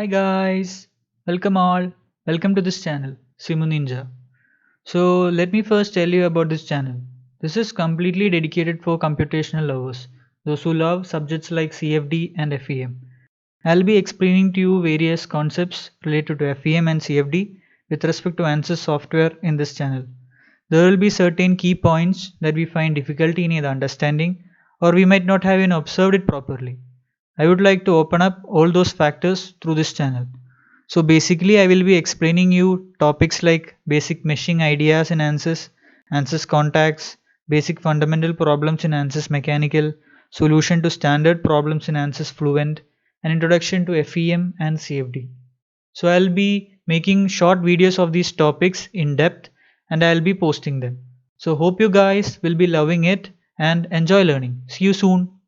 Hi guys, welcome all. Welcome to this channel, SimuNinja. So let me first tell you about this channel. This is completely dedicated for computational lovers, those who love subjects like CFD and FEM. I'll be explaining to you various concepts related to FEM and CFD with respect to ANSYS software in this channel. There will be certain key points that we find difficulty in either understanding or we might not have even observed it properly. I would like to open up all those factors through this channel. So basically I will be explaining you topics like basic meshing ideas in ANSYS, ANSYS contacts, basic fundamental problems in ANSYS mechanical, solution to standard problems in ANSYS fluent, and introduction to FEM and CFD. So I'll be making short videos of these topics in depth and I'll be posting them. So hope you guys will be loving it and enjoy learning. See you soon.